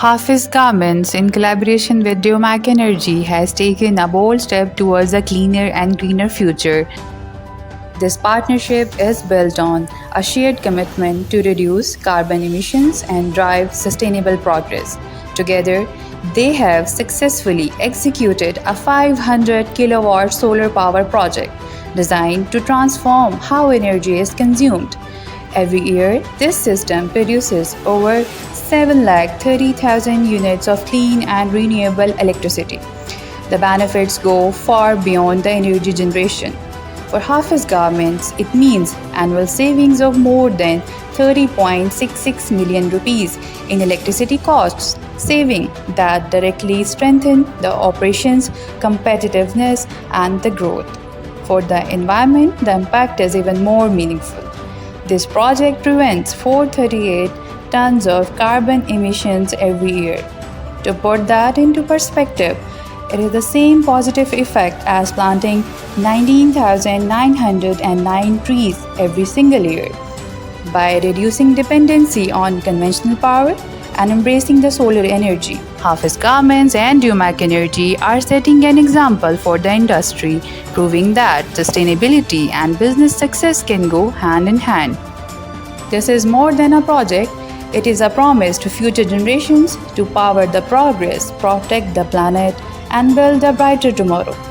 Hafiz Garments, in collaboration with DEWMAK Energy, has taken a bold step towards a cleaner and greener future. This partnership is built on a shared commitment to reduce carbon emissions and drive sustainable progress. Together, they have successfully executed a 500 kilowatt solar power project designed to transform how energy is consumed. Every year, this system produces over 730,000 units of clean and renewable electricity. The benefits go far beyond the energy generation. For Hafiz Garments, it means annual savings of more than 30.66 million rupees in electricity costs, saving that directly strengthen the operations, competitiveness, and the growth. For the environment, the impact is even more meaningful. This project prevents 438 tons of carbon emissions every year. To put that into perspective, it is the same positive effect as planting 19,909 trees every single year. By reducing dependency on conventional power and embracing the solar energy, Hafiz Garments and DEWMAK Energy are setting an example for the industry, proving that sustainability and business success can go hand in hand. This is more than a project, it is a promise to future generations to power the progress, protect the planet, and build a brighter tomorrow.